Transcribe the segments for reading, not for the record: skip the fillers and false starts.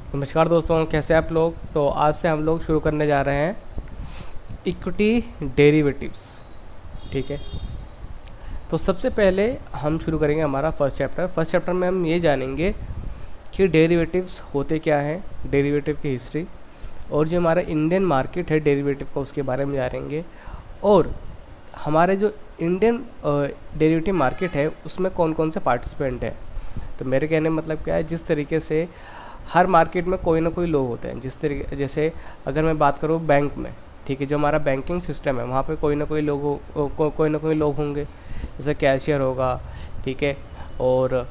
नमस्कार दोस्तों, कैसे आप लोग। तो आज से हम लोग शुरू करने जा रहे हैं इक्विटी डेरिवेटिव्स। ठीक है, तो सबसे पहले हम शुरू करेंगे हमारा फर्स्ट चैप्टर में हम ये जानेंगे कि डेरिवेटिव्स होते क्या हैं, डेरिवेटिव की हिस्ट्री, और जो हमारा इंडियन मार्केट है डेरिवेटिव का उसके बारे में जानेंगे, और हमारे जो इंडियन डेरिवेटिव मार्केट है उसमें कौन कौन से पार्टिसिपेंट हैं। तो मेरे कहने का मतलब क्या है, जिस तरीके से हर मार्केट में कोई ना कोई लोग होते हैं, जिस तरीके जैसे अगर मैं बात करूँ बैंक में, ठीक है, जो हमारा बैंकिंग सिस्टम है वहाँ पे कोई ना कोई लोग कोई ना कोई लोग होंगे, जैसे कैशियर होगा, ठीक है, और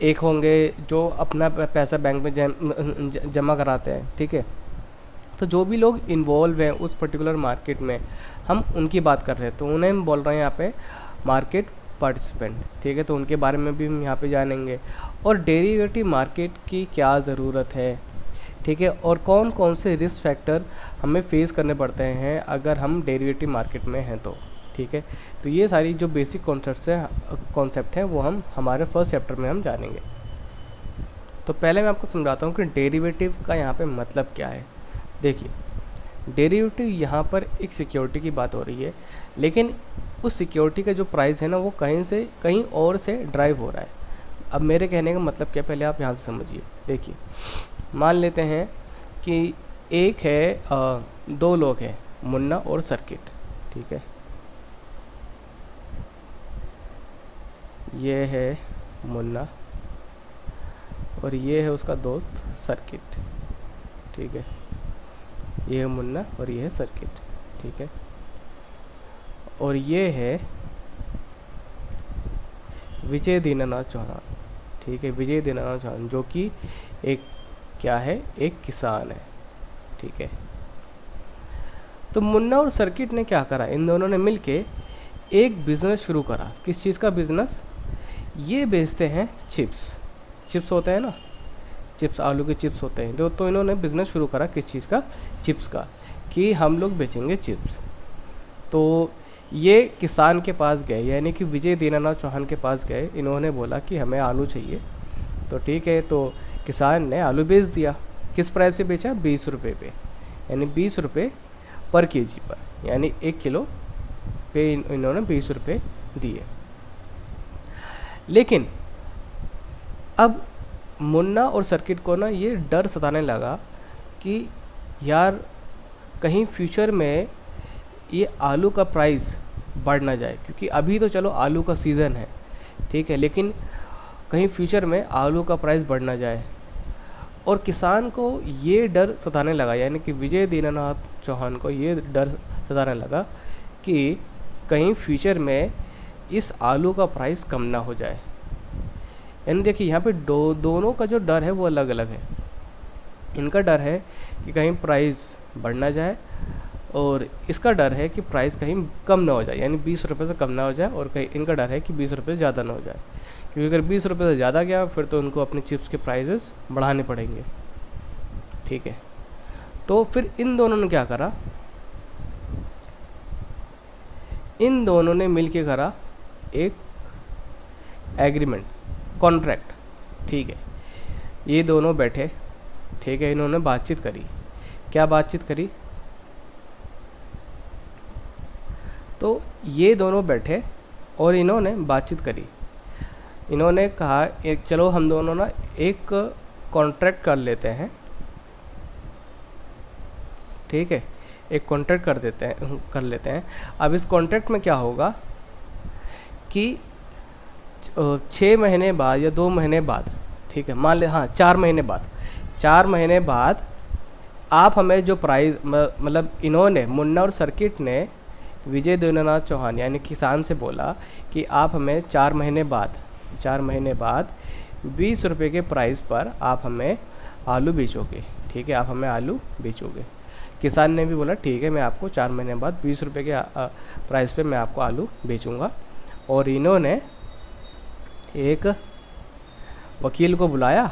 एक होंगे जो अपना पैसा बैंक में जमा कराते हैं, ठीक है। तो जो भी लोग इन्वॉल्व हैं उस पर्टिकुलर मार्केट में, हम उनकी बात कर रहे हैं, तो उन्हें हम बोल रहे हैं यहाँ पे मार्केट पार्टिसिपेंट। ठीक है, तो उनके बारे में भी हम यहाँ पे जानेंगे, और डेरिवेटिव मार्केट की क्या ज़रूरत है, ठीक है, और कौन कौन से रिस्क फैक्टर हमें फेस करने पड़ते हैं अगर हम डेरिवेटिव मार्केट में हैं तो। ठीक है, तो ये सारी जो बेसिक कॉन्सेप्ट हैं वो हम हमारे फर्स्ट चैप्टर में हम जानेंगे। तो पहले मैं आपको समझाता हूँ कि डेरिवेटिव का यहाँ पे मतलब क्या है। देखिए, डेरिवेटिव यहाँ पर एक सिक्योरिटी की बात हो रही है, लेकिन उस सिक्योरिटी का जो प्राइस है ना वो कहीं और से ड्राइव हो रहा है। अब मेरे कहने का मतलब क्या, पहले आप यहाँ से समझिए। देखिए, मान लेते हैं कि एक है दो लोग हैं, मुन्ना और सर्किट। ठीक है, ये है मुन्ना और ये है उसका दोस्त सर्किट। ठीक है, ये है मुन्ना और ये है सर्किट। ठीक है, और ये है विजय दीनानाथ चौहान। ठीक है, विजय दीनानाथ चौहान जो कि एक क्या है, एक किसान है। ठीक है, तो मुन्ना और सर्किट ने क्या करा, इन दोनों ने मिलके एक बिज़नेस शुरू करा। किस चीज़ का बिज़नेस? ये बेचते हैं चिप्स होते हैं ना, चिप्स, आलू के चिप्स होते हैं। तो इन्होंने बिज़नेस शुरू करा किस चीज़ का, चिप्स का, कि हम लोग बेचेंगे चिप्स। तो ये किसान के पास गए, यानी कि विजय दीनानाथ चौहान के पास गए, इन्होंने बोला कि हमें आलू चाहिए। तो ठीक है, तो किसान ने आलू बेच दिया। किस प्राइस पे बेचा? 20 रुपये पे, यानी 20 रुपये पर केजी पर, यानी 1 किलो पे इन्होंने 20 रुपये दिए। लेकिन अब मुन्ना और सर्किट को ना ये डर सताने लगा कि यार कहीं फ्यूचर में ये आलू का प्राइस बढ़ ना जाए, क्योंकि अभी तो चलो आलू का सीज़न है, ठीक है, लेकिन कहीं फ्यूचर में आलू का प्राइस बढ़ ना जाए। और किसान को ये डर सताने लगा, यानी कि विजय दीनानाथ चौहान को ये डर सताने लगा कि कहीं फ्यूचर में इस आलू का प्राइस कम ना हो जाए। यानी देखिए, यहाँ पे दोनों का जो डर है वो अलग अलग है। इनका डर है कि कहीं प्राइस बढ़ ना जाए, और इसका डर है कि प्राइस कहीं कम ना हो जाए, यानी 20 रुपये से कम ना हो जाए, और कहीं इनका डर है कि 20 रुपये से ज़्यादा ना हो जाए, क्योंकि अगर 20 रुपये से ज़्यादा गया फिर तो उनको अपने चिप्स के प्राइसेस बढ़ाने पड़ेंगे। ठीक है, तो फिर इन दोनों ने क्या करा, इन दोनों ने मिल के करा एक एग्रीमेंट, कॉन्ट्रैक्ट। ठीक है, ये दोनों बैठे, ठीक है, इन्होंने बातचीत करी। क्या बातचीत करी? तो ये दोनों बैठे और इन्होंने बातचीत करी। इन्होंने कहा एक चलो हम दोनों ना एक कॉन्ट्रैक्ट कर लेते हैं। ठीक है, एक कॉन्ट्रैक्ट कर लेते हैं। अब इस कॉन्ट्रैक्ट में क्या होगा कि 6 महीने बाद या 2 महीने बाद, ठीक है, मान ले, हाँ 4 महीने बाद, 4 महीने बाद आप हमें जो प्राइस, मतलब इन्होंने, मुन्ना और सर्किट ने विजय दीनानाथ चौहान यानी किसान से बोला कि आप हमें 4 महीने बाद 20 रुपये के प्राइस पर आप हमें आलू बेचोगे। ठीक है, आप हमें आलू बेचोगे। किसान ने भी बोला ठीक है, मैं आपको 4 महीने बाद 20 रुपये के प्राइस पे मैं आपको आलू बेचूंगा। और इन्होंने एक वकील को बुलाया।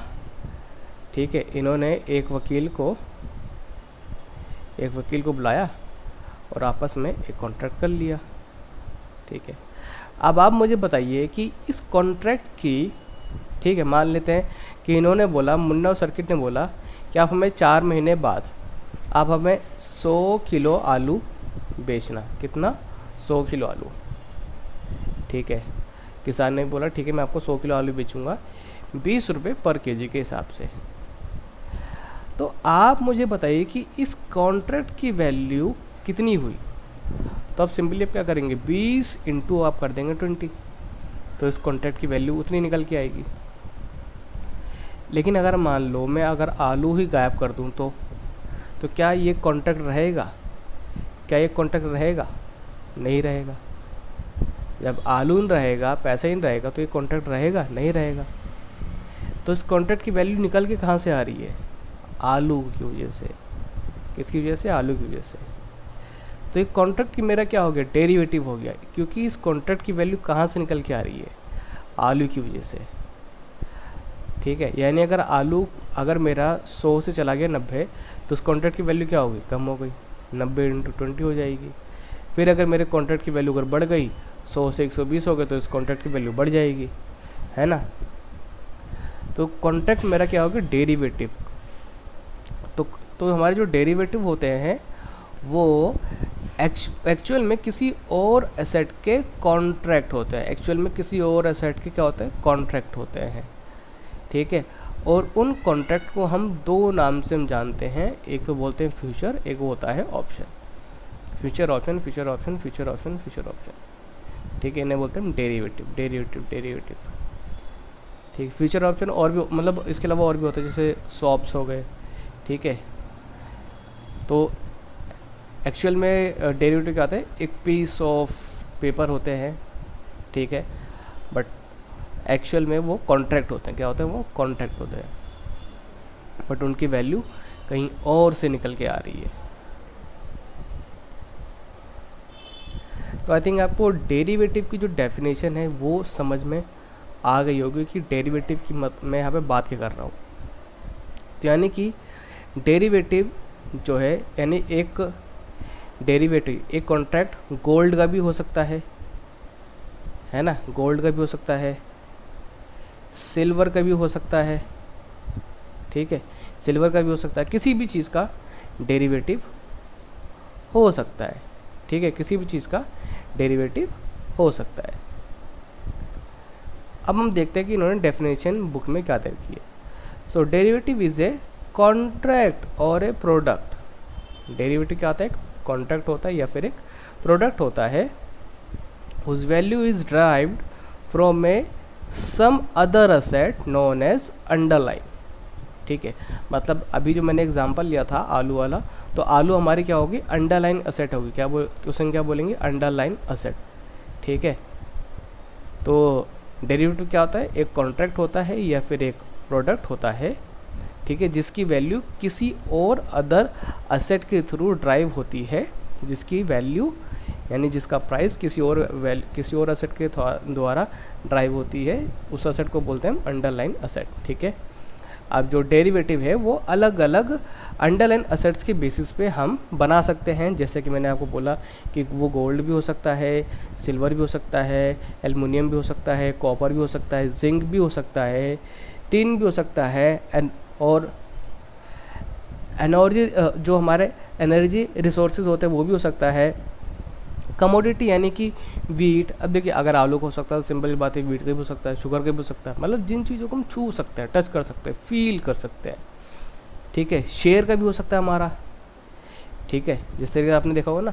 ठीक है, इन्होंने एक वकील को बुलाया और आपस में एक कॉन्ट्रैक्ट कर लिया। ठीक है, अब आप मुझे बताइए कि इस कॉन्ट्रैक्ट की, ठीक है, मान लेते हैं कि इन्होंने बोला, मुन्ना और सर्किट ने बोला कि आप हमें 4 महीने बाद आप हमें 100 किलो आलू बेचना। कितना? 100 किलो आलू। ठीक है, किसान ने बोला ठीक है मैं आपको 100 किलो आलू बेचूंगा 20 रुपये पर केजी के हिसाब से। तो आप मुझे बताइए कि इस कॉन्ट्रैक्ट की वैल्यू कितनी हुई। तो आप सिंपली आप क्या करेंगे, 20 इंटू आप कर देंगे 20, तो इस कॉन्ट्रैक्ट की वैल्यू उतनी निकल के आएगी। लेकिन अगर मान लो मैं अगर आलू ही गायब कर दूं तो क्या ये कॉन्ट्रैक्ट रहेगा? क्या ये कॉन्ट्रैक्ट रहेगा? नहीं रहेगा। जब आलू नहीं रहेगा, पैसा ही नहीं रहेगा, तो ये कॉन्ट्रैक्ट रहेगा? नहीं रहेगा। तो इस कॉन्ट्रैक्ट की वैल्यू निकल के कहाँ से आ रही है? आलू की वजह से। किसकी वजह से? आलू की वजह से। तो ये कॉन्ट्रैक्ट की मेरा क्या हो गया? डेरिवेटिव हो गया, क्योंकि इस कॉन्ट्रैक्ट की वैल्यू कहाँ से निकल के आ रही है? आलू की वजह से। ठीक है, यानी अगर मेरा 100 से चला गया 90, तो उस कॉन्ट्रैक्ट की वैल्यू क्या होगी? कम हो गई, 90 इंटू 20 हो जाएगी। फिर अगर मेरे कॉन्ट्रैक्ट की वैल्यू अगर बढ़ गई, 100 से 120 हो गए, तो इस कॉन्ट्रैक्ट की वैल्यू बढ़ जाएगी, है ना। तो कॉन्ट्रैक्ट मेरा क्या होगा? डेरिवेटिव। तो हमारे जो डेरिवेटिव होते हैं वो एक्चुअल में किसी और एसेट के कॉन्ट्रैक्ट होते हैं। एक्चुअल में किसी और एसेट के क्या होते हैं? कॉन्ट्रैक्ट होते हैं। ठीक है, और उन कॉन्ट्रैक्ट को हम दो नाम से हम जानते हैं, एक तो बोलते हैं फ्यूचर, एक वो होता है option. Future option, future option, future option, future option. ठीक है, इन्हें बोलते हैं डेरिवेटिव, डेरिवेटिव, डेरिवेटिव। ठीक, फ्यूचर ऑप्शन और भी मतलब इसके अलावा और भी होता है, जैसे स्वैप्स हो गए। ठीक है, तो एक्चुअल में डेरिवेटिव क्या होता है? एक पीस ऑफ पेपर होते हैं। ठीक है, बट एक्चुअल में वो कॉन्ट्रैक्ट होते हैं। क्या होते हैं? वो कॉन्ट्रैक्ट होते हैं, बट उनकी वैल्यू कहीं और से निकल के आ रही है। तो आई थिंक आपको डेरिवेटिव की जो डेफिनेशन है वो समझ में आ गई होगी कि डेरिवेटिव की मैं यहाँ पे बात क्या कर रहा हूँ। तो यानी कि डेरिवेटिव जो है, यानी एक डेरिवेटिव, एक कॉन्ट्रैक्ट गोल्ड का भी हो सकता है ना, गोल्ड का भी हो सकता है, सिल्वर का भी हो सकता है। ठीक है, सिल्वर का भी हो सकता है, किसी भी चीज़ का डेरिवेटिव हो सकता है। ठीक है, किसी भी चीज़ का डेरिवेटिव हो सकता है। अब हम देखते हैं कि इन्होंने डेफिनेशन बुक में क्या दे रखी है। सो डेरिवेटिव इज ए कॉन्ट्रैक्ट और ए प्रोडक्ट। डेरिवेटिव क्या होता है? कॉन्ट्रैक्ट होता है या फिर एक प्रोडक्ट होता है whose value is derived from a some other asset known as underlying। ठीक है, मतलब अभी जो मैंने एग्जांपल लिया था आलू वाला, तो आलू हमारी क्या होगी? अंडरलाइन असेट होगी। क्या उसे क्या बोलेंगे? Underline asset. ठीक है, तो डेरिवेटिव क्या होता है? एक कॉन्ट्रैक्ट होता है या फिर एक प्रोडक्ट होता है, ठीक है, जिसकी वैल्यू किसी और अदर असेट के थ्रू ड्राइव होती है, जिसकी वैल्यू यानी जिसका प्राइस किसी और असेट के द्वारा ड्राइव होती है, उस असेट को बोलते हैं हम अंडरलाइन असेट। ठीक है, अब जो डेरिवेटिव है वो अलग अलग अंडरलाइन असेट्स के बेसिस पे हम बना सकते हैं। जैसे कि मैंने आपको बोला कि वो गोल्ड भी हो सकता है, सिल्वर भी हो सकता है, एल्युमिनियम भी हो सकता है, कॉपर भी हो सकता है, जिंक भी हो सकता है, टिन भी हो सकता है, और एनर्जी जो हमारे एनर्जी रिसोर्सेज होते हैं वो भी हो सकता है। कमोडिटी यानी कि वीट, अब देखिए अगर आलू को हो सकता है तो सिंपल बात है, वीट का भी हो सकता है, शुगर का भी हो सकता है, मतलब जिन चीज़ों को हम छू सकते हैं, टच कर सकते हैं, फील कर सकते हैं। ठीक है, शेयर का भी हो सकता है हमारा। ठीक है, जिस तरीके से आपने देखा होगा ना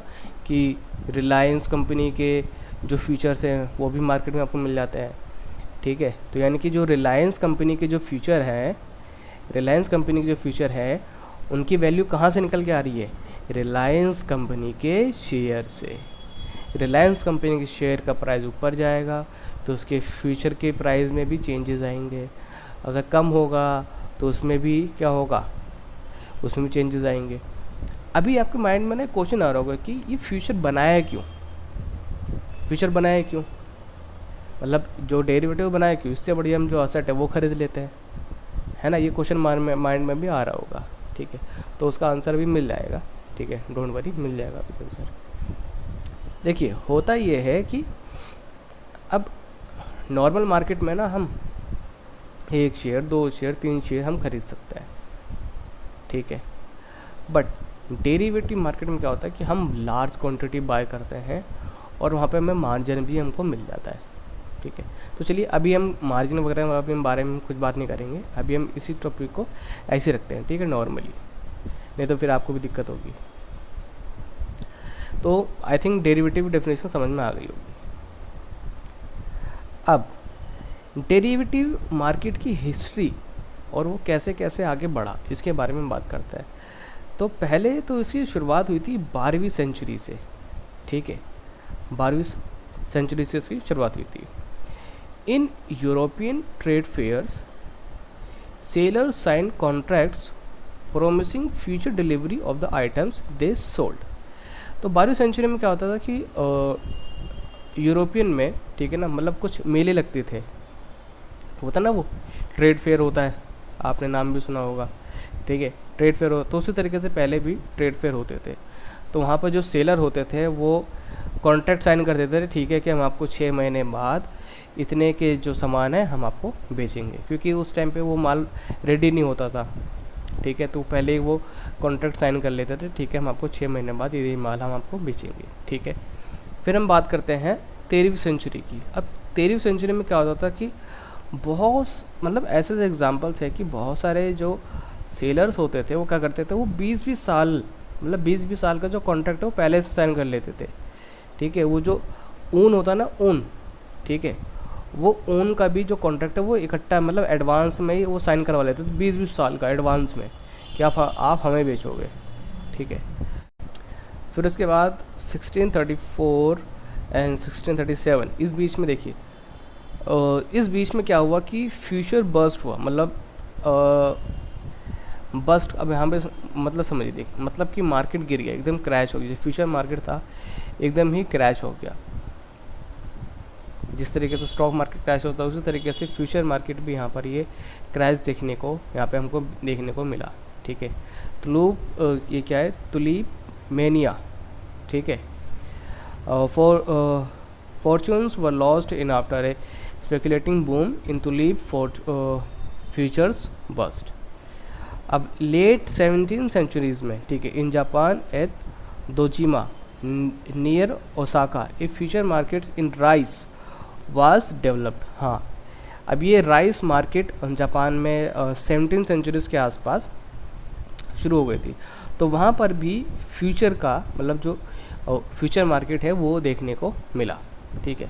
कि रिलायंस कंपनी के जो फ्यूचर्स हैं वो भी मार्केट में आपको मिल जाते हैं। ठीक है, तो यानी कि जो रिलायंस कंपनी के जो फ्यूचर हैं, रिलायंस कंपनी के जो फ्यूचर हैं उनकी वैल्यू कहाँ से निकल के आ रही है? रिलायंस कंपनी के शेयर से। रिलायंस कंपनी के शेयर का प्राइस ऊपर जाएगा तो उसके फ्यूचर के प्राइस में भी चेंजेस आएंगे, अगर कम होगा तो उसमें भी क्या होगा? उसमें भी चेंजेस आएंगे। अभी आपके माइंड में ना क्वेश्चन आ रहा होगा कि ये फ्यूचर बनाया क्यों? फ्यूचर बनाया क्यों? मतलब जो डेरिवेटिव बनाया क्यों? इससे बढ़िया हम जो असेट है वो खरीद लेते हैं, है ना। ये क्वेश्चन माइंड में भी आ रहा होगा। ठीक है, तो उसका आंसर भी मिल जाएगा। ठीक है, डोंट वरी, मिल जाएगा आपका आंसर। देखिए होता ये है कि अब नॉर्मल मार्केट में ना हम 1 शेयर, 2 शेयर, 3 शेयर हम खरीद सकते हैं। ठीक है। बट डेरिवेटिव मार्केट में क्या होता है कि हम लार्ज क्वांटिटी बाय करते हैं और वहाँ पे हमें मार्जिन भी हमको मिल जाता है, ठीक है। तो चलिए अभी हम मार्जिन वगैरह अभी हम बारे में कुछ बात नहीं करेंगे, अभी हम इसी टॉपिक को ऐसे रखते हैं, ठीक है, नॉर्मली, नहीं तो फिर आपको भी दिक्कत होगी। तो आई थिंक डेरिवेटिव डेफिनेशन समझ में आ गई होगी। अब डेरिवेटिव मार्केट की हिस्ट्री और वो कैसे कैसे आगे बढ़ा इसके बारे में बात करते हैं। तो पहले तो इसकी शुरुआत हुई थी 12वीं सेंचुरी से, ठीक है, 12वीं सेंचुरी से इसकी शुरुआत हुई थी। In European trade fairs seller sign contracts promising future delivery of the items they sold. तो 12वीं सेंचुरी में क्या होता था कि यूरोपियन में, ठीक है ना, मतलब कुछ मेले लगते थे, होता ना वो ट्रेड फेयर होता है, आपने नाम भी सुना होगा, ठीक है, ट्रेड फेयर हो। तो उसी तरीके से पहले भी ट्रेड फेयर होते थे। तो वहाँ पर जो सेलर होते थे वो कॉन्ट्रैक्ट साइन कर देते थे, ठीक है, कि हम आपको 6 महीने बाद इतने के जो सामान है हम आपको बेचेंगे, क्योंकि उस टाइम पे वो माल रेडी नहीं होता था, ठीक है। तो पहले ही वो कॉन्ट्रैक्ट साइन कर लेते थे, ठीक है, हम आपको 6 महीने बाद ये माल हम आपको बेचेंगे, ठीक है। फिर हम बात करते हैं 13वीं सेंचुरी की। अब 13वीं सेंचुरी में क्या होता था कि बहुत मतलब ऐसे एग्जाम्पल्स है कि बहुत सारे जो सेलर्स होते थे वो क्या करते थे, वो 20-20 साल मतलब 20-20 साल का जो कॉन्ट्रैक्ट है वो पहले से साइन कर लेते थे, ठीक है। वो जो ऊन होता है ना, ऊन, ठीक है, वो ऊन का भी जो कॉन्ट्रैक्ट है वो इकट्ठा मतलब एडवांस में ही वो साइन करवा लेते थे 20-20 साल का एडवांस में कि आप हमें बेचोगे, ठीक है। फिर उसके बाद 1634 एंड 1637 इस बीच में देखिए, इस बीच में क्या हुआ कि फ्यूचर बस्ट हुआ, मतलब बस्ट, अब यहाँ पे मतलब समझिए, देख मतलब कि मार्केट गिर गया, एकदम क्रैश हो गया। फ्यूचर मार्केट था एकदम ही क्रैश हो गया। जिस तरीके से स्टॉक मार्केट क्रैश होता है उसी तरीके से फ्यूचर मार्केट भी यहाँ पर ये क्रैश देखने को यहाँ पे हमको देखने को मिला, ठीक है। तुलूप ये क्या है, तुलीप मेनिया, ठीक है। fortunes were lost in after a speculating boom in tulip futures bust। अब लेट 17 सेंचुरीज में, ठीक है, in Japan at Dojima near Osaka a future markets in rice was developed. हाँ, अब ये राइस मार्केट जापान में 17 सेंचुरीज के आसपास शुरू हो गई थी। तो वहाँ पर भी फ्यूचर का मतलब जो फ्यूचर मार्केट है वो देखने को मिला, ठीक है।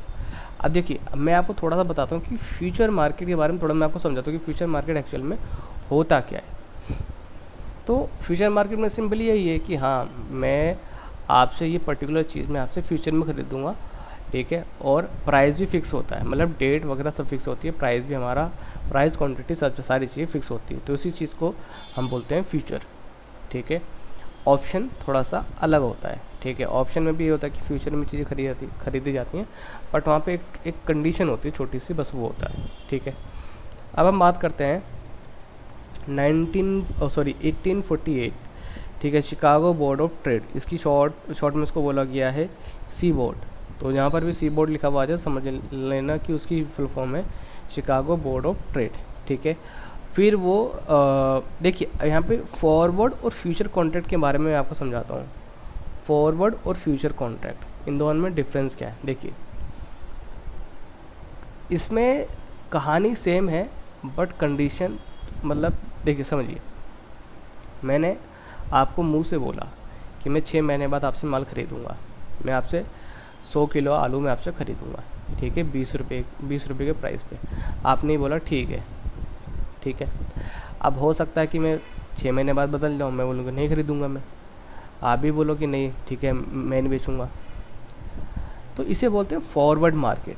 अब देखिए, मैं आपको थोड़ा सा बताता हूँ कि फ्यूचर मार्केट के बारे में थोड़ा मैं आपको समझाता हूँ कि फ्यूचर मार्केट एक्चुअल में होता क्या है। तो फ्यूचर मार्केट में सिंपली यही है कि हाँ, मैं आपसे ये पर्टिकुलर चीज़ मैं आपसे फ्यूचर में खरीदूँगा, ठीक है, और प्राइस भी फिक्स होता है, मतलब डेट वगैरह सब फिक्स होती है, प्राइस भी हमारा, प्राइस क्वांटिटी सब सारी चीज़ें फिक्स होती है। तो इसी चीज़ को हम बोलते हैं फ्यूचर, ठीक है। ऑप्शन थोड़ा सा अलग होता है, ठीक है। ऑप्शन में भी ये होता है कि फ्यूचर में चीज़ें खरीदी जाती हैं, बट वहाँ पे एक कंडीशन होती है छोटी सी, बस वो होता है, ठीक है। अब हम बात करते हैं 1848, ठीक है, शिकागो बोर्ड ऑफ ट्रेड, इसकी शॉर्ट में इसको बोला गया है सी बोर्ड। तो यहाँ पर भी सी बोर्ड लिखा हुआ है, समझ लेना कि उसकी फुल फॉर्म है शिकागो बोर्ड ऑफ ट्रेड, ठीक है। फिर वो देखिए यहाँ पे फॉरवर्ड और फ्यूचर कॉन्ट्रैक्ट के बारे में मैं आपको समझाता हूँ। फॉरवर्ड और फ्यूचर कॉन्ट्रैक्ट, इन दोनों में डिफरेंस क्या है। देखिए, इसमें कहानी सेम है बट कंडीशन, मतलब देखिए समझिए, मैंने आपको मुंह से बोला कि मैं 6 महीने बाद आपसे माल खरीदूँगा, मैं आपसे 100 किलो आलू मैं आपसे खरीदूँगा, ठीक है, 20 रुपये के प्राइस पे। आपने ही बोला ठीक है, ठीक है। अब हो सकता है कि मैं 6 महीने बाद बदल जाऊँ, मैं बोलूँगा नहीं खरीदूँगा मैं, आप भी बोलो कि नहीं ठीक है मैं नहीं बेचूँगा। तो इसे बोलते हैं फॉरवर्ड मार्केट।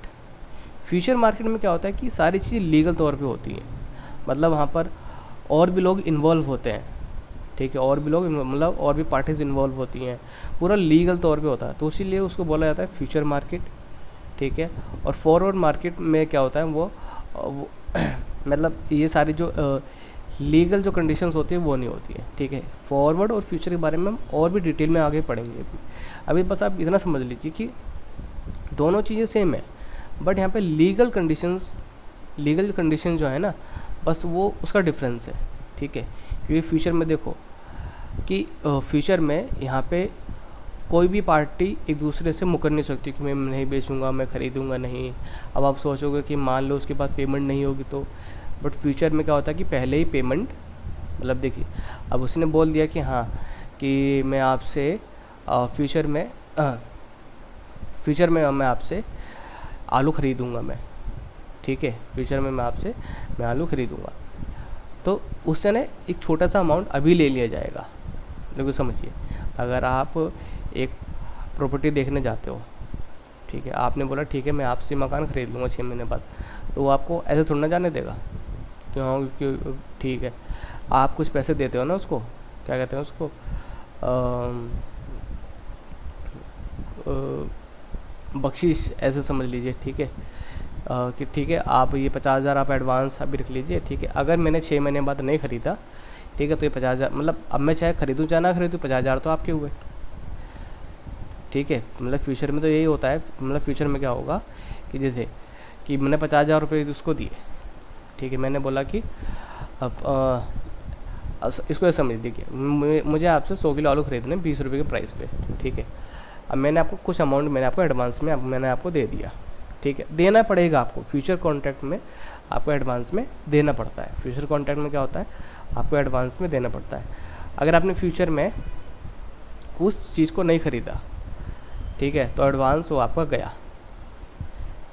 फ्यूचर मार्केट में क्या होता है कि सारी चीज़ें लीगल तौर पे होती हैं, मतलब वहाँ पर और भी लोग इन्वॉल्व होते हैं, ठीक है, और भी लोग मतलब और भी पार्टीज इन्वॉल्व होती हैं, पूरा लीगल तौर पे होता है, तो इसीलिए उसको बोला जाता है फ्यूचर मार्केट, ठीक है। और फॉरवर्ड मार्केट में क्या होता है वो मतलब ये सारी जो लीगल जो कंडीशंस होती है वो नहीं होती है, ठीक है। फॉरवर्ड और फ्यूचर के बारे में हम और भी डिटेल में आगे पढ़ेंगे। अभी बस आप इतना समझ लीजिए कि दोनों चीज़ें सेम है, बट यहाँ पे लीगल कंडीशन जो है ना, बस वो उसका डिफरेंस है, ठीक है। क्योंकि फ्यूचर में देखो कि फ्यूचर में यहाँ पे कोई भी पार्टी एक दूसरे से मुकर नहीं सकती कि मैं नहीं बेचूंगा, मैं ख़रीदूंगा नहीं। अब आप सोचोगे कि मान लो उसके बाद पेमेंट नहीं होगी तो, बट फ्यूचर में क्या होता है कि पहले ही पेमेंट, मतलब देखिए अब उसने बोल दिया कि हाँ कि मैं आपसे फ्यूचर में मैं आपसे आलू ख़रीदूँगा मैं, ठीक है, फ्यूचर में मैं आलू ख़रीदूँगा, तो उससे ना एक छोटा सा अमाउंट अभी ले लिया जाएगा। देखो समझिए, अगर आप एक प्रॉपर्टी देखने जाते हो, ठीक है, आपने बोला ठीक है मैं आपसे मकान ख़रीद लूँगा 6 महीने बाद, तो वो आपको ऐसे थोड़ा ना जाने देगा कि हाँ कि ठीक है, आप कुछ पैसे देते हो ना उसको, क्या कहते हैं उसको, बख्शीश ऐसे समझ लीजिए, ठीक है, कि ठीक है आप ये 50,000 आप एडवांस अभी रख लीजिए, ठीक है, अगर मैंने 6 महीने बाद नहीं ख़रीदा, ठीक है, तो ये 50,000 मतलब अब मैं चाहे ख़रीदूँ चाहे ना ख़रीदूँ 50,000 तो आपके हुए, ठीक है। मतलब फ्यूचर में तो यही होता है, मतलब फ्यूचर में क्या होगा कि जैसे कि मैंने 50,000 रुपये उसको दिए, ठीक है, मैंने बोला कि अब इसको ऐसे समझ देखिए, मुझे आपसे 100 किलो आलू ख़रीदने 20 रुपये के प्राइस पे, ठीक है, अब मैंने आपको कुछ अमाउंट मैंने आपको एडवांस में मैंने आपको दे दिया, ठीक है, देना पड़ेगा आपको, फ्यूचर कॉन्ट्रैक्ट में आपको एडवांस में देना पड़ता है। फ्यूचर कॉन्ट्रैक्ट में क्या होता है, आपको एडवांस में देना पड़ता है। अगर आपने फ्यूचर में उस चीज़ को नहीं ख़रीदा, ठीक है, तो एडवांस वो आपका गया,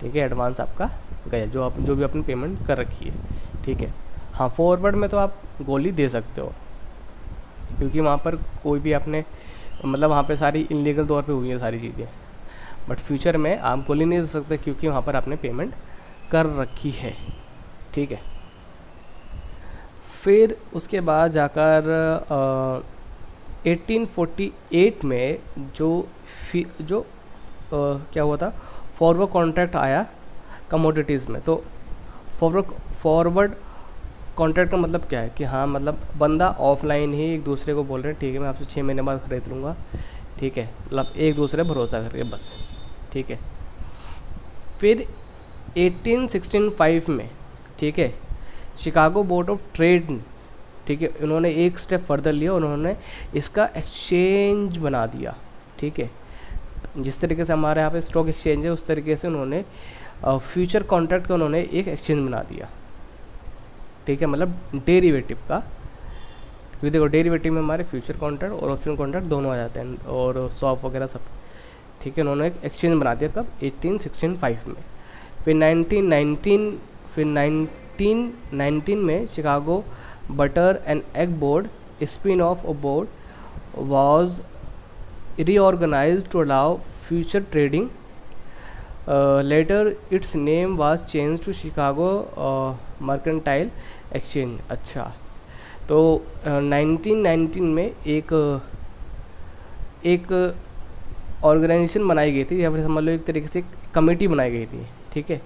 ठीक है, एडवांस आपका गया, जो भी आपने पेमेंट कर रखी है, ठीक है। हाँ, फॉरवर्ड में तो आप गोली दे सकते हो, क्योंकि वहाँ पर कोई भी आपने मतलब वहाँ पे सारी इलीगल तौर पे हुई है सारी चीज़ें, बट फ्यूचर में आप गोली नहीं दे सकते क्योंकि वहाँ पर आपने पेमेंट कर रखी है, ठीक है। फिर उसके बाद जाकर 1848 में जो क्या हुआ था, फॉरवर्ड कॉन्ट्रैक्ट आया कमोडिटीज़ में। तो फॉरवर्ड कॉन्ट्रैक्ट का मतलब क्या है कि हाँ मतलब बंदा ऑफलाइन ही एक दूसरे को बोल रहे हैं ठीक है मैं आपसे 6 महीने बाद ख़रीद लूँगा, ठीक है, मतलब एक दूसरे भरोसा करके बस, ठीक है। फिर 1865 में, ठीक है, शिकागो बोर्ड ऑफ ट्रेड, ठीक है, उन्होंने एक स्टेप फर्दर लिया, उन्होंने इसका एक्सचेंज बना दिया, ठीक है। जिस तरीके से हमारे यहाँ पे स्टॉक एक्सचेंज है उस तरीके से उन्होंने फ्यूचर कॉन्ट्रैक्ट का उन्होंने एक एक्सचेंज बना दिया, ठीक है, मतलब डेरिवेटिव का। क्योंकि देखो डेरिवेटिव में हमारे फ्यूचर कॉन्ट्रैक्ट और ऑप्शन कॉन्ट्रैक्ट दोनों आ जाते हैं और स्वैप वगैरह सब, ठीक है। उन्होंने एक एक्सचेंज बना दिया कब, 1865 में। फिर 1919 में Chicago butter and egg board spin of a board was reorganized to allow future trading. Later its name was changed to Chicago Mercantile Exchange। अच्छा, तो 1919 में एक ऑर्गेनाइजेशन बनाई गई थी या फिर समझ लो एक तरीके से कमेटी बनाई गई थी, ठीक है,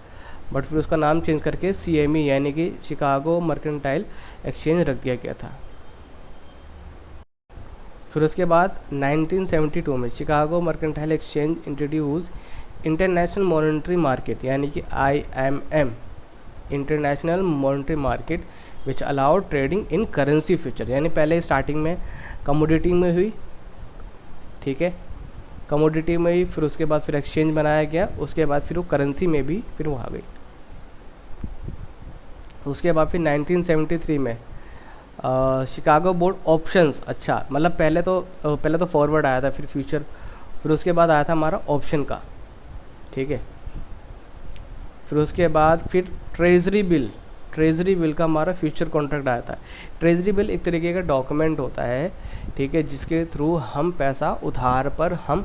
बट फिर उसका नाम चेंज करके CME यानी कि शिकागो मर्केंटाइल एक्सचेंज रख दिया गया था। फिर उसके बाद 1972 में Chicago mercantile exchange introduce international monetary market यानी कि IMM, international monetary market which allowed trading in currency future. यानी पहले स्टार्टिंग में कमोडिटी में हुई, ठीक है, कमोडिटी में ही, फिर उसके बाद फिर एक्सचेंज बनाया गया, उसके बाद फिर वो करेंसी में भी फिर वो आ गई। उसके बाद फिर 1973 में शिकागो बोर्ड ऑप्शंस, अच्छा मतलब पहले तो फॉरवर्ड आया था, फिर फ्यूचर, फिर उसके बाद आया था हमारा ऑप्शन का, ठीक है। फिर उसके बाद फिर ट्रेजरी बिल का हमारा फ्यूचर कॉन्ट्रैक्ट आया था। ट्रेजरी बिल एक तरीके का डॉक्यूमेंट होता है, ठीक है, जिसके थ्रू हम पैसा उधार पर हम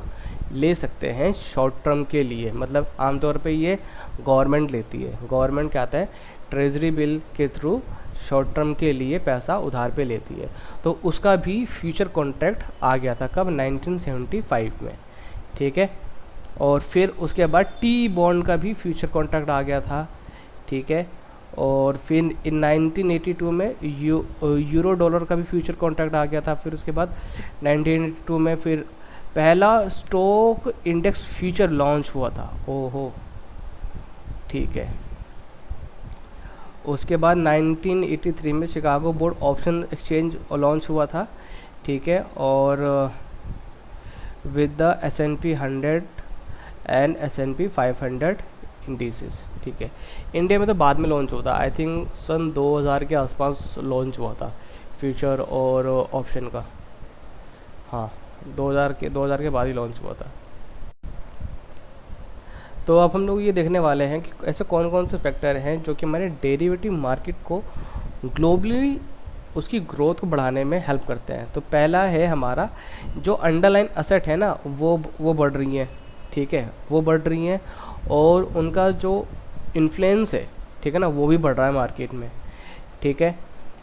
ले सकते हैं शॉर्ट टर्म के लिए। मतलब आमतौर पे ये गवर्नमेंट लेती है, गवर्नमेंट क्या आता है ट्रेजरी बिल के थ्रू शॉर्ट टर्म के लिए पैसा उधार पे लेती है। तो उसका भी फ्यूचर कॉन्ट्रैक्ट आ गया था कब, 1975 में, ठीक है। और फिर उसके बाद टी बॉन्ड का भी फ्यूचर कॉन्ट्रैक्ट आ गया था, ठीक है। और फिर 1982 में यूरो डॉलर का भी फ्यूचर कॉन्ट्रैक्ट आ गया था। फिर उसके बाद 1982 में फिर पहला स्टॉक इंडेक्स फ्यूचर लॉन्च हुआ था, ओहो, ठीक है। उसके बाद 1983 में Chicago board option exchange launch हुआ था, ठीक है, और with the S&P 100 and S&P 500 indices, ठीक है। इंडिया में तो बाद में लॉन्च होता, आई थिंक सन 2000 के आसपास लॉन्च हुआ था फ्यूचर और ऑप्शन का, हाँ 2000 के बाद ही लॉन्च हुआ था। तो अब हम लोग ये देखने वाले हैं कि ऐसे कौन कौन से फैक्टर हैं जो कि हमारे डेरिवेटिव मार्केट को ग्लोबली उसकी ग्रोथ को बढ़ाने में हेल्प करते हैं। तो पहला है हमारा जो अंडरलाइन असेट है ना, वो बढ़ रही हैं, ठीक है, वो बढ़ रही हैं, और उनका जो इन्फ्लुएंस है, ठीक है ना, वो भी बढ़ रहा है मार्केट में, ठीक है।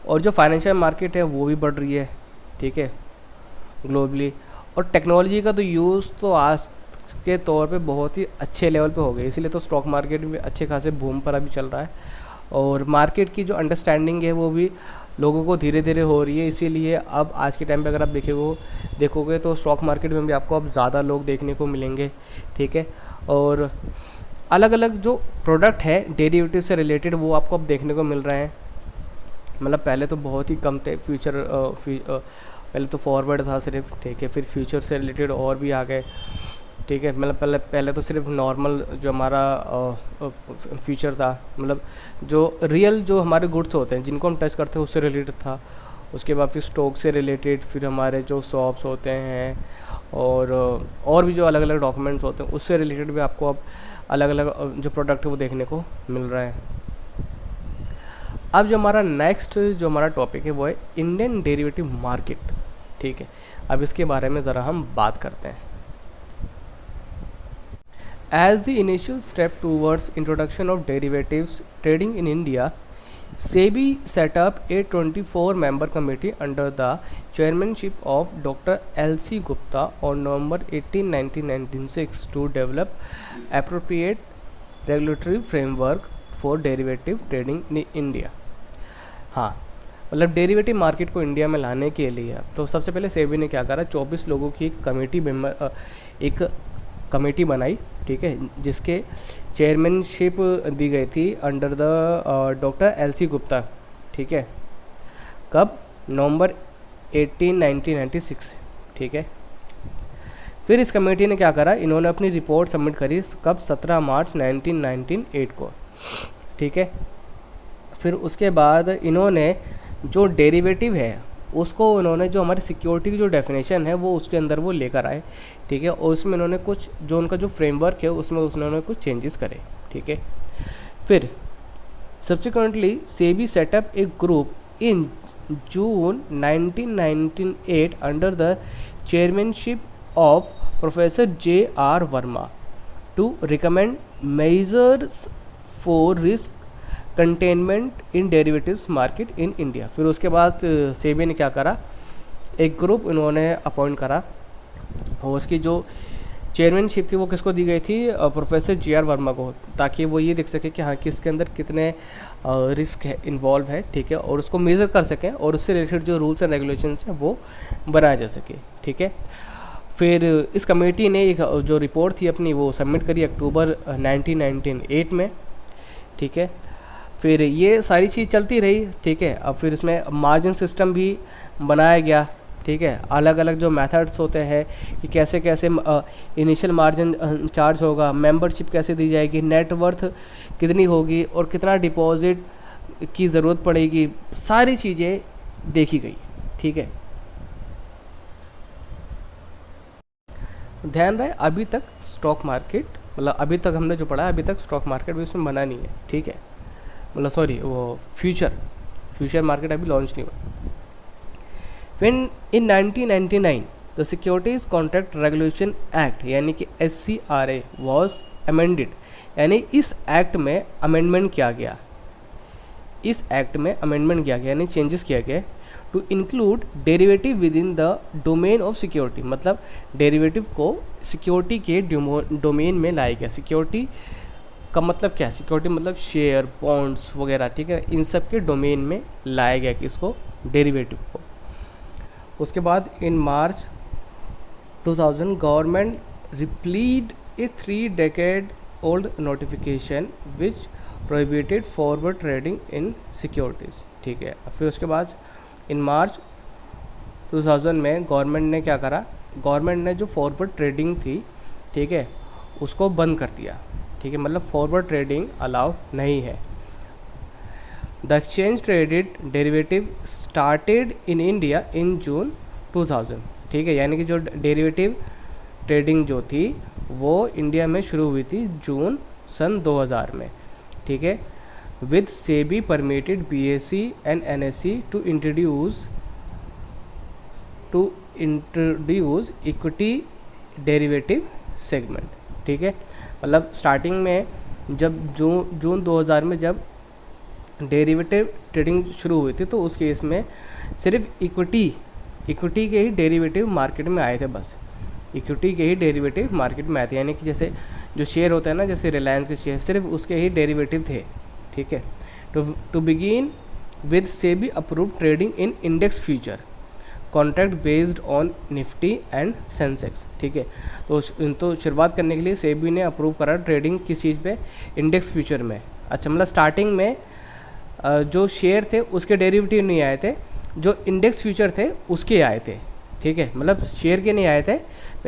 और जो फाइनेंशियल मार्केट है वो भी बढ़ रही है, ठीक है, ग्लोबली। और टेक्नोलॉजी का तो यूज़ तो आज के तौर पे बहुत ही अच्छे लेवल पे हो गया, इसीलिए तो स्टॉक मार्केट में अच्छे खासे बूम पर अभी चल रहा है। और मार्केट की जो अंडरस्टैंडिंग है वो भी लोगों को धीरे धीरे हो रही है, इसीलिए अब आज के टाइम पे अगर आप देखोगे तो स्टॉक मार्केट में भी आपको अब ज़्यादा लोग देखने को मिलेंगे, ठीक है। और अलग अलग जो प्रोडक्ट है डेरिवेटिव से रिलेटेड वो आपको अब देखने को मिल रहे हैं। मतलब पहले तो बहुत ही कम थे, पहले तो फॉरवर्ड था सिर्फ, ठीक है, फिर फ्यूचर से रिलेटेड और भी आ गए, ठीक है। मतलब पहले तो सिर्फ नॉर्मल जो हमारा फ्यूचर था, मतलब जो रियल जो हमारे गुड्स होते हैं जिनको हम टच करते हैं उससे रिलेटेड था। उसके बाद फिर स्टॉक से रिलेटेड, फिर हमारे जो शॉप्स होते हैं और भी जो अलग अलग डॉक्यूमेंट्स होते हैं उससे रिलेटेड भी आपको अब अलग अलग जो प्रोडक्ट है वो देखने को मिल रहे हैं। अब जो हमारा नेक्स्ट जो हमारा टॉपिक है वो है इंडियन डेरिवेटिव मार्केट, ठीक है। अब इसके बारे में ज़रा हम बात करते हैं। As the initial step towards introduction of derivatives trading in India, SEBI set up a 24-member committee under the chairmanship of Dr. L.C. Gupta on November 18, 1996 to develop appropriate regulatory framework for derivative trading in India। हाँ, मतलब derivative market को India में लाने के लिए तो सबसे पहले सेबी ने क्या करा, 24 लोगों की एक कमेटी बनाई, ठीक है, जिसके चेयरमैनशिप दी गई थी under the doctor L.C. Gupta, ठीक है। कब? नवंबर 18, 1996, ठीक है। फिर इस कमेटी ने क्या करा, इन्होंने अपनी रिपोर्ट सबमिट करी कब? 17 मार्च 1998 को, ठीक है। फिर उसके बाद इन्होंने जो डेरिवेटिव है उसको उन्होंने जो हमारी सिक्योरिटी की जो डेफिनेशन है वो उसके अंदर वो लेकर आए, ठीक है। और उसमें उन्होंने कुछ जो उनका जो फ्रेमवर्क है उसमें उन्होंने कुछ चेंजेस करे, ठीक है। फिर subsequently SEBI set up a group in June 1998 under the chairmanship of professor J.R. Varma to recommend measures for risk containment in derivatives market in India. फिर उसके बाद सेबी ने क्या करा, एक ग्रुप इन्होंने अपॉइंट करा और उसकी जो चेयरमैनशिप थी वो किसको दी गई थी? Professor J.R. वर्मा को, ताकि वो ये देख सके कि हाँ किसके अंदर कितने रिस्क है इन्वॉल्व है, ठीक है, और उसको मेज़र कर सकें और उससे रिलेटेड जो रूल्स एंड रेगुलेशंस हैं वो बनाए जा सके, ठीक है। फिर इस कमेटी ने एक जो रिपोर्ट थी अपनी वो सबमिट करी अक्टूबर 1998 में, ठीक है। फिर ये सारी चीज़ चलती रही, ठीक है। अब फिर इसमें मार्जिन सिस्टम भी बनाया गया, ठीक है। अलग अलग जो मेथड्स होते हैं कि कैसे कैसे इनिशियल मार्जिन चार्ज होगा, मेंबरशिप कैसे दी जाएगी, नेटवर्थ कितनी होगी और कितना डिपॉजिट की ज़रूरत पड़ेगी, सारी चीज़ें देखी गई, ठीक है। ध्यान रहे अभी तक स्टॉक मार्केट, मतलब अभी तक हमने जो पढ़ा है अभी तक स्टॉक मार्केट भी उसमें बना नहीं है, ठीक है, मतलब सॉरी वो फ्यूचर मार्केट अभी लॉन्च नहीं हुआ। फिर इन 1999 the securities contract regulation act यानी कि SCRA वॉज अमेंडेड, यानी इस एक्ट में अमेंडमेंट किया गया, यानी चेंजेस किया गया to include derivative within the domain of security. मतलब डेरिवेटिव को सिक्योरिटी के डोमेन में लाया गया। सिक्योरिटी का मतलब क्या है? सिक्योरिटी मतलब शेयर, बॉन्ड्स वगैरह, ठीक है, इन सब के डोमेन में लाया गया किसको? डेरिवेटिव को। उसके बाद in March 2000 government repealed a 3 decade old notification which prohibited forward trading in securities, ठीक है। फिर उसके बाद इन मार्च 2000 में गवर्नमेंट ने क्या करा, गवर्नमेंट ने जो फॉरवर्ड ट्रेडिंग थी, ठीक है, उसको बंद कर दिया, ठीक है, मतलब फॉरवर्ड ट्रेडिंग अलाउ नहीं है। The exchange traded derivative started in India in June 2000, ठीक है, यानी कि जो डेरिवेटिव ट्रेडिंग जो थी वो इंडिया में शुरू हुई थी जून सन 2000 में, ठीक है, with SEBI permitted BSE and NSE to introduce equity derivative segment, ठीक है, मतलब स्टार्टिंग में जब जून 2000 में जब डेरिवेटिव ट्रेडिंग शुरू हुई थी तो उस केस में सिर्फ इक्विटी के ही डेरिवेटिव मार्केट में आए थे, बस इक्विटी के ही डेरिवेटिव मार्केट में आए थे, यानी कि जैसे जो शेयर होता है ना, जैसे रिलायंस के शेयर, सिर्फ उसके ही डेरिवेटिव थे, ठीक है। To begin with SEBI approve trading in index future contract based on Nifty and Sensex, ठीक है, तो शुरुआत करने के लिए सेबी ने अप्रूव करा ट्रेडिंग किस चीज़ पे, इंडेक्स फ्यूचर में। अच्छा, मतलब स्टार्टिंग में जो शेयर थे उसके डेरिवेटिव नहीं आए थे, जो इंडेक्स फ्यूचर थे उसके आए थे, ठीक है, मतलब शेयर के नहीं आए थे।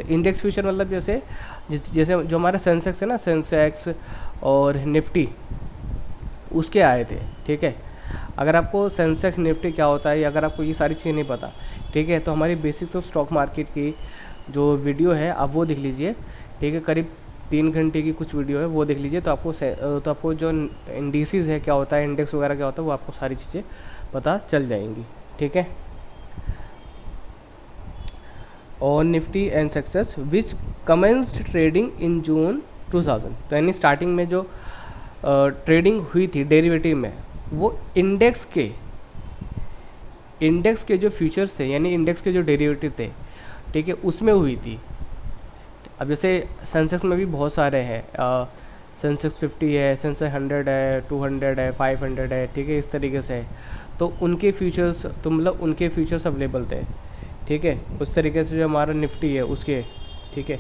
इंडेक्स फ्यूचर मतलब जैसे जो हमारा सेंसेक्स है ना, सेंसेक्स और निफ्टी, उसके आए थे, ठीक है। अगर आपको सेंसेक्स निफ्टी क्या होता है, या अगर आपको ये सारी चीज़ें नहीं पता, ठीक है, तो हमारी बेसिक्स ऑफ स्टॉक मार्केट की जो वीडियो है आप वो देख लीजिए, ठीक है, करीब 3 घंटे की कुछ वीडियो है, वो देख लीजिए, तो आपको जो इंडिसेस है क्या होता है, इंडेक्स वगैरह क्या होता है, वो आपको सारी चीज़ें पता चल जाएंगी, ठीक है। On Nifty and Sensex which commenced trading in June 2000, तो यानी स्टार्टिंग में जो ट्रेडिंग हुई थी डेरिवेटिव में वो इंडेक्स के जो फ्यूचर्स थे, यानी इंडेक्स के जो डेरिवेटिव थे, ठीक है, उसमें हुई थी। अब जैसे सेंसेक्स में भी बहुत सारे हैं, सेंसेक्स 50 है, सेंसेक्स 100 है, 200 है, 500 है, ठीक है, इस तरीके से, तो उनके फ्यूचर्स, तो मतलब उनके फ्यूचर्स अवेलेबल थे, ठीक है, उस तरीके से जो हमारा निफ्टी है उसके, ठीक है।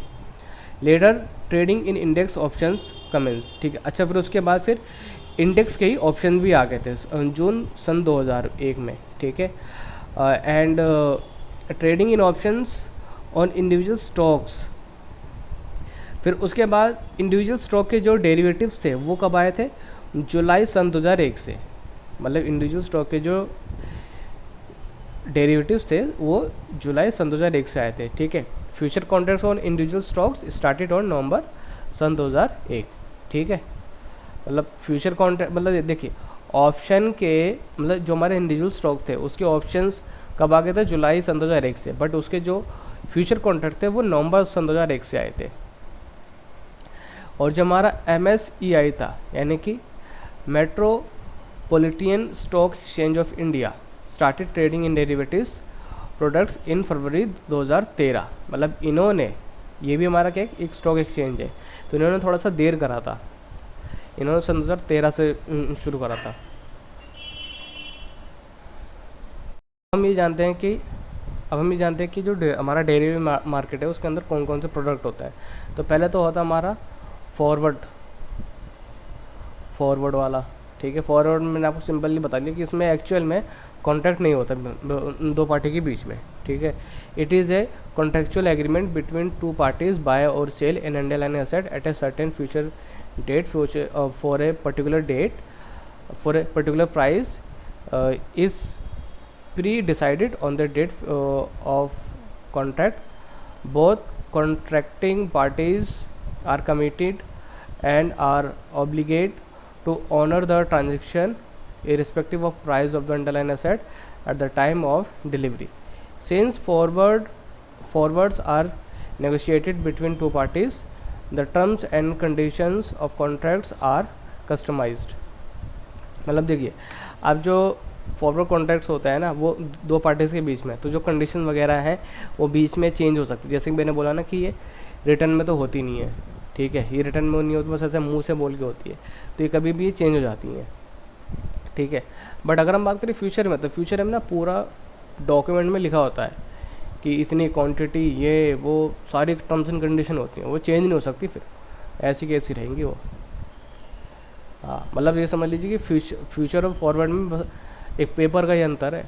Later trading in index options commence, ठीक है। अच्छा, फिर उसके बाद फिर इंडेक्स के ही ऑप्शन भी आ गए थे जून सन 2001 में, ठीक है। And trading in options on individual stocks, फिर उसके बाद इंडिविजुअल स्टॉक के जो डेरिवेटिव्स थे वो कब आए थे, जुलाई सन 2001 से, मतलब इंडिविजुअल स्टॉक के जो डेरिवेटिव्स थे वो जुलाई सन 2001 से आए थे, ठीक है। Future contracts on individual stocks started on November सन 2001, ठीक है। मतलब फ्यूचर कॉन्ट्रैक्ट, मतलब देखिए ऑप्शन के, मतलब जो हमारे इंडिविजुअल स्टॉक थे उसके ऑप्शंस कब आ गए थे, जुलाई सन 2001 से, बट उसके जो फ्यूचर कॉन्ट्रैक्ट थे वो नवंबर सन 2001 से आए थे। और जो हमारा MSEI था, यानी कि Metropolitan Stock Exchange of India, started trading in derivatives products in February 2013, मतलब इन्होंने, ये भी हमारा क्या एक स्टॉक एक्सचेंज है, तो इन्होंने थोड़ा सा देर करा था, इन्होंने सन 2013 से शुरू करा था। हम ये जानते हैं कि जो हमारा डेरिवेटिव मार्केट है उसके अंदर कौन कौन से प्रोडक्ट होता है। तो पहले तो होता है हमारा फॉरवर्ड वाला, ठीक है। फॉरवर्ड मैंने आपको सिंपली बता दिया कि इसमें एक्चुअल में कॉन्ट्रैक्ट नहीं होता दो पार्टी के बीच में, ठीक है। It is a contractual agreement between two parties buy or sell an underlying asset at a certain future date for a particular date, for a particular price is pre-decided on the date of contract. Both contracting parties are committed and are obligated to honor the transaction irrespective of price of the underlying asset at the time of delivery. Since forwards are negotiated between two parties, the terms and conditions of contracts are customized. मतलब देखिए, अब जो forward contracts होता है ना वो दो parties के बीच में, तो जो कंडीशन वगैरह हैं वो बीच में चेंज हो सकती है। जैसे कि मैंने बोला ना कि ये रिटर्न में तो होती नहीं है, ठीक है, ये रिटर्न में नहीं होती, बस ऐसे मुंह से बोल के होती है, तो ये कभी भी ये चेंज हो जाती हैं, ठीक है। बट अगर हम बात करें फ्यूचर में, तो फ्यूचर में ना पूरा डॉक्यूमेंट में लिखा होता है कि इतनी क्वांटिटी, ये वो सारी टर्म्स एंड कंडीशन होती हैं, वो चेंज नहीं हो सकती, फिर ऐसी कैसी रहेंगी वो। हाँ, मतलब ये समझ लीजिए कि फ्यूचर और फॉरवर्ड में एक पेपर का ही अंतर है,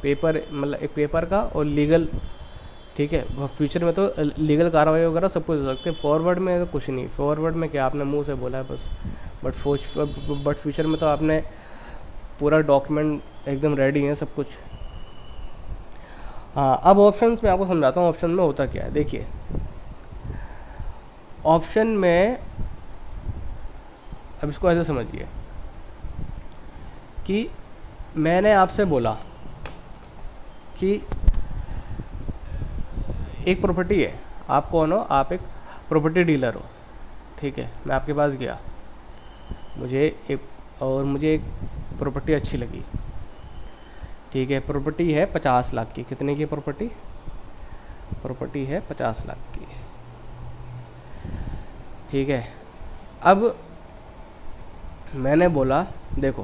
पेपर मतलब एक पेपर का और लीगल, ठीक है। फ्यूचर में तो लीगल कार्रवाई वगैरह सब कुछ हो सकते हैं, फॉरवर्ड में तो कुछ नहीं। फॉरवर्ड में क्या आपने मुंह से बोला है बस, बट फ्यूचर में तो आपने पूरा डॉक्यूमेंट एकदम रेडी है सब कुछ। हाँ, अब ऑप्शंस में आपको समझाता हूँ ऑप्शन में होता क्या है। देखिए ऑप्शन में, अब इसको ऐसे समझिए कि मैंने आपसे बोला कि एक प्रॉपर्टी है, आप कौन हो, आप एक प्रॉपर्टी डीलर हो, ठीक है। मैं आपके पास गया, मुझे एक प्रॉपर्टी अच्छी लगी, ठीक है। प्रॉपर्टी है 50 लाख की। कितने की प्रॉपर्टी? प्रॉपर्टी है 50 लाख की, ठीक है। अब मैंने बोला देखो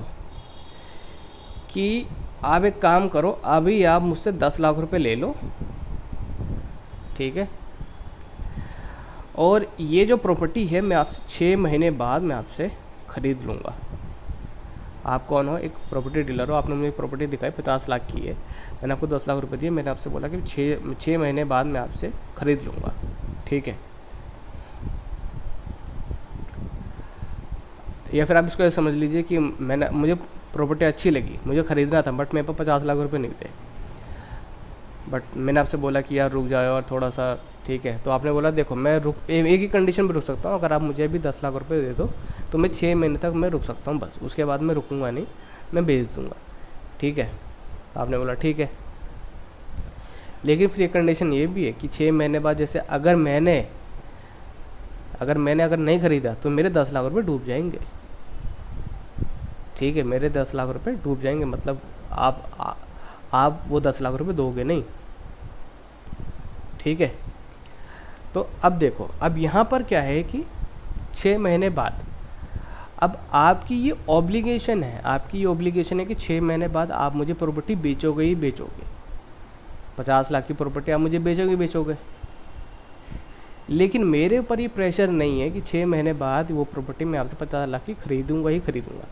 कि आप एक काम करो, अभी आप मुझसे 10 लाख रुपए ले लो, ठीक है। और ये जो प्रॉपर्टी है मैं आपसे 6 महीने बाद मैं आपसे ख़रीद लूँगा। आप कौन हो? एक प्रॉपर्टी डीलर हो, आपने मुझे प्रॉपर्टी दिखाई 50 लाख की है, मैंने आपको 10 लाख रुपए दिए, मैंने आपसे बोला कि 6 महीने बाद मैं आपसे ख़रीद लूँगा, ठीक है। या फिर आप इसको ऐसे समझ लीजिए कि मुझे प्रॉपर्टी अच्छी लगी, मुझे ख़रीदना था, बट मेरे पास 50 लाख रुपए नहीं थे, बट मैंने आपसे बोला कि यार रुक जाओ और थोड़ा सा, ठीक है। तो आपने बोला देखो मैं एक ही कंडीशन पे रुक सकता हूँ, अगर आप मुझे भी 10 लाख रुपए दे दो तो मैं 6 महीने तक मैं रुक सकता हूँ, बस उसके बाद मैं रुकूँगा नहीं, मैं बेच दूँगा, ठीक है। आपने बोला ठीक है, लेकिन फिर एक कंडीशन ये भी है कि 6 महीने बाद जैसे अगर मैंने नहीं ख़रीदा तो मेरे 10 लाख रुपये डूब जाएंगे, ठीक है। मेरे 10 लाख रुपए डूब जाएंगे, मतलब आप वो 10 लाख रुपए दोगे नहीं, ठीक है। तो अब देखो, अब यहाँ पर क्या है कि 6 महीने बाद, अब आपकी ये ऑब्लिगेशन है कि 6 महीने बाद आप मुझे प्रॉपर्टी बेचोगे ही बेचोगे। 50 लाख की प्रॉपर्टी आप मुझे बेचोगे, लेकिन मेरे ऊपर ये प्रेशर नहीं है कि 6 महीने बाद वो प्रॉपर्टी मैं आपसे 50 लाख की खरीदूंगा ही खरीदूंगा।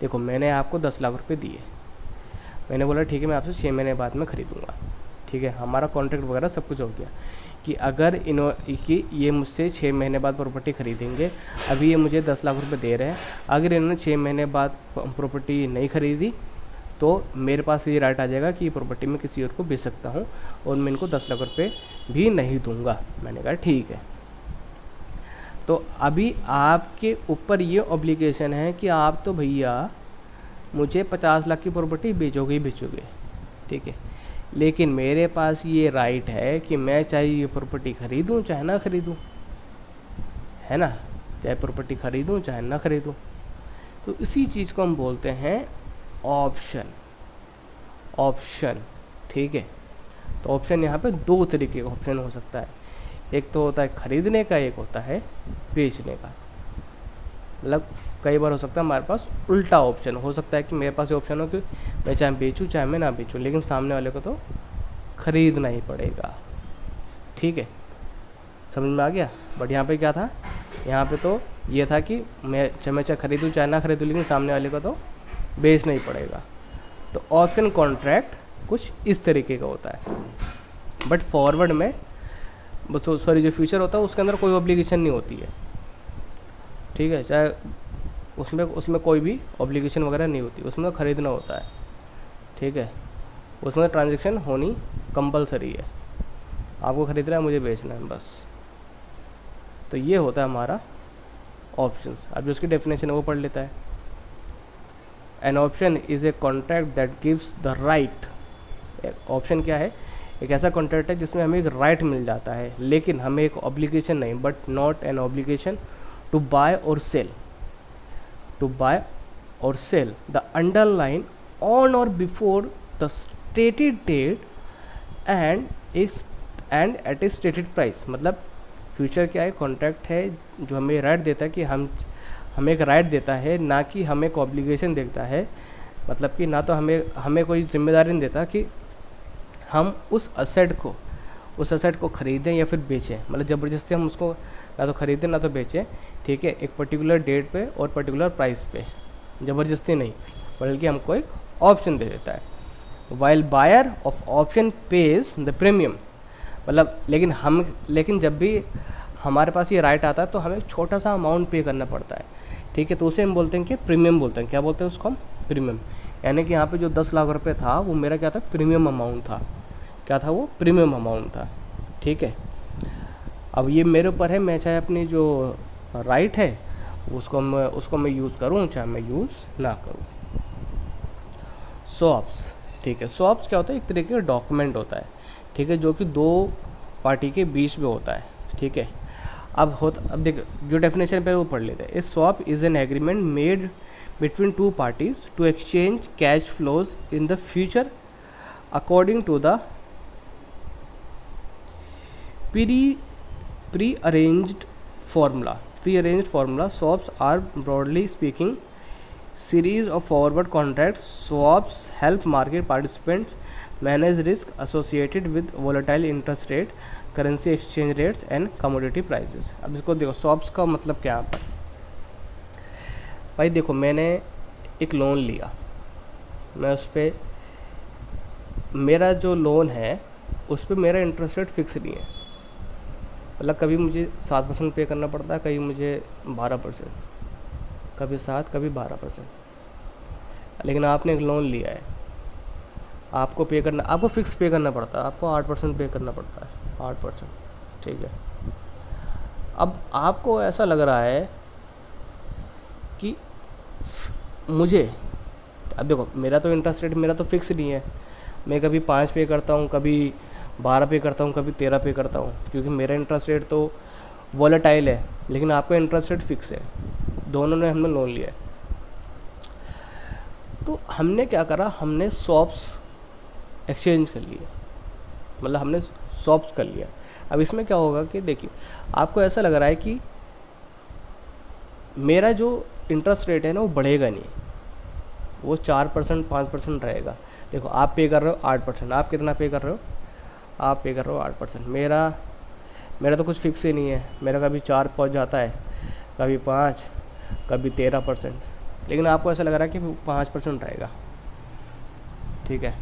देखो मैंने आपको 10 लाख रुपए दिए, मैंने बोला ठीक है मैं आपसे 6 महीने बाद में ख़रीदूँगा, ठीक है। हमारा कॉन्ट्रैक्ट वगैरह सब कुछ हो गया कि अगर ये मुझसे 6 महीने बाद प्रॉपर्टी ख़रीदेंगे, अभी ये मुझे 10 लाख रुपए दे रहे हैं, अगर इन्होंने 6 महीने बाद प्रॉपर्टी नहीं ख़रीदी तो मेरे पास ये राइट आ जाएगा कि ये प्रॉपर्टी मैं किसी और को बेच सकता हूँ और मैं इनको 10 लाख रुपये भी नहीं दूँगा। मैंने कहा ठीक है। तो अभी आपके ऊपर ये ऑब्लिगेशन है कि आप तो भैया मुझे 50 लाख की प्रॉपर्टी बेचोगे ही बेचोगे, ठीक है। लेकिन मेरे पास ये राइट है कि मैं चाहे ये प्रॉपर्टी ख़रीदूँ चाहे ना ख़रीदूँ, है ना, चाहे प्रॉपर्टी ख़रीदूँ चाहे ना ख़रीदूँ। तो इसी चीज़ को हम बोलते हैं ऑप्शन, ठीक है। तो ऑप्शन यहाँ पे 2 तरीके का ऑप्शन हो सकता है, एक तो होता है ख़रीदने का, एक होता है बेचने का। मतलब कई बार हो सकता है हमारे पास उल्टा ऑप्शन हो सकता है कि मेरे पास ये ऑप्शन हो कि मैं चाहे बेचूँ चाहे मैं ना बेचूँ, लेकिन सामने वाले को तो ख़रीदना ही पड़ेगा, ठीक है। समझ में आ गया। बट यहाँ पे क्या था, यहाँ पे तो ये था कि मैं चाहे ख़रीदूँ चाहे ना ख़रीदूँ, लेकिन सामने वाले को तो बेचना ही पड़ेगा। तो ऑप्शन कॉन्ट्रैक्ट कुछ इस तरीके का होता है। बट फॉरवर्ड में जो फ्यूचर होता है उसके अंदर कोई ऑब्लिगेशन नहीं होती है, ठीक है। चाहे उसमें कोई भी ऑब्लिगेशन वगैरह नहीं होती, उसमें तो ख़रीदना होता है, ठीक है। उसमें ट्रांजैक्शन होनी कंपलसरी है, आपको ख़रीदना है मुझे बेचना है बस। तो ये होता है हमारा ऑप्शंस। अब जो उसकी डेफिनेशन है वो पढ़ लेता है। An option is a contract that gives the right. Option क्या है? एक ऐसा कॉन्ट्रैक्ट है जिसमें हमें एक राइट मिल जाता है, लेकिन हमें एक ऑब्लिगेशन नहीं, but not an obligation to buy or sell the underline on or before the stated date and at a stated price. मतलब फ्यूचर क्या है? कॉन्ट्रैक्ट है जो हमें राइट देता है कि हमें एक राइट देता है, ना कि हमें एक ऑब्लिगेशन देता है। मतलब कि ना तो हमें कोई जिम्मेदारी नहीं देता कि हम उस असेट को ख़रीदें या फिर बेचें। मतलब ज़बरदस्ती हम उसको ना तो ख़रीदें ना तो बेचें, ठीक है, एक पर्टिकुलर डेट पे और पर्टिकुलर प्राइस पे, ज़बरदस्ती नहीं, बल्कि हमको एक ऑप्शन दे देता है। While buyer of option pays the premium. मतलब लेकिन जब भी हमारे पास ये राइट आता है तो हमें छोटा सा अमाउंट पे करना पड़ता है, ठीक है। तो उसे हम बोलते हैं कि प्रीमियम बोलते हैं। क्या बोलते हैं उसको हम? प्रीमियम। यानी कि यहाँ पे जो 10 लाख रुपए था वो मेरा क्या था? प्रीमियम अमाउंट था। क्या था वो? प्रीमियम अमाउंट था, ठीक है। अब ये मेरे ऊपर है, मैं चाहे अपनी जो राइट है उसको मैं यूज़ करूँ, चाहे मैं यूज़ ना करूँ। स्वैप्स, ठीक है। स्वैप्स क्या होता है? एक तरीके का डॉक्यूमेंट होता है, ठीक है, जो कि दो पार्टी के बीच में होता है, ठीक है। अब देख, जो डेफिनेशन पे वो पढ़ लेते हैं। A swap is an agreement made between two parties to exchange cash flows in the future according to the pre-arranged formula. Swaps are, broadly speaking, series of forward contracts. Swaps help market participants manage risk associated with volatile interest rate, currency exchange rates and commodity prices. अब इसको देखो, swaps का मतलब क्या है? भाई देखो, मैंने एक लोन लिया, मैं उस पर, मेरा जो लोन है उस पर मेरा इंटरेस्ट रेट फिक्स नहीं है। मतलब कभी मुझे 7% पे करना पड़ता है, कभी मुझे 12%, कभी 7, कभी 12%। लेकिन आपने एक लोन लिया है, आपको फिक्स पे करना पड़ता है, आपको 8% पे करना पड़ता है, 8%, ठीक है। अब आपको ऐसा लग रहा है कि मुझे, अब देखो, मेरा तो इंटरेस्ट रेट मेरा तो फिक्स नहीं है, मैं कभी 5 पे करता हूँ, कभी 12 पे करता हूँ, कभी 13 पे करता हूँ, क्योंकि मेरा इंटरेस्ट रेट तो वॉलेटाइल है, लेकिन आपका इंटरेस्ट रेट फिक्स है। दोनों ने हमने लोन लिया है। तो हमने क्या करा? हमने स्वैप्स एक्सचेंज कर लिए, मतलब हमने स्वैप्स कर लिया। अब इसमें क्या होगा कि देखिए, आपको ऐसा लग रहा है कि मेरा जो इंटरेस्ट रेट है ना वो बढ़ेगा नहीं, वो 4% 5% रहेगा। देखो, आप पे कर रहे हो 8%, आप कितना पे कर रहे हो? आप पे कर रहे हो 8%। मेरा तो कुछ फिक्स ही नहीं है, मेरा कभी 4 पहुंच जाता है, कभी 5, कभी 13%, लेकिन आपको ऐसा लग रहा है कि 5% रहेगा, ठीक है।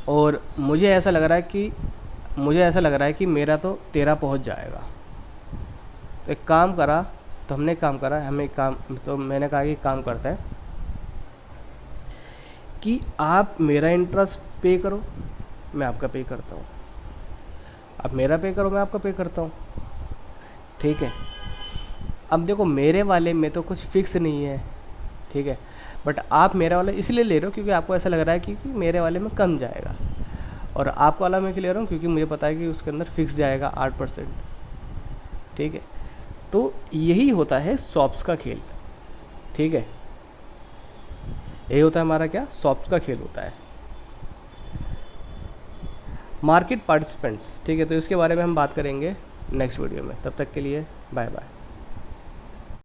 और मुझे ऐसा लग रहा है कि मेरा तो 13 पहुंच जाएगा। तो एक काम करा, तो हमने काम करा, तो मैंने कहा कि काम करता है कि आप मेरा इंटरेस्ट पे करो, मैं आपका पे करता हूँ, आप मेरा पे करो, मैं आपका पे करता हूँ, ठीक है। अब देखो, मेरे वाले में तो कुछ फिक्स नहीं है, ठीक है, बट आप मेरा वाला इसलिए ले रहे हो क्योंकि आपको ऐसा लग रहा है कि मेरे वाले में कम जाएगा, और आपका वाला मैं ले रहा हूँ क्योंकि मुझे पता है कि उसके अंदर फिक्स जाएगा 8%, ठीक है। तो यही होता है स्वैप्स का खेल, ठीक है। यही होता है हमारा क्या? स्वैप्स का खेल होता है। मार्केट पार्टिसिपेंट्स, ठीक है। तो इसके बारे में हम बात करेंगे नेक्स्ट वीडियो में। तब तक के लिए बाय बाय।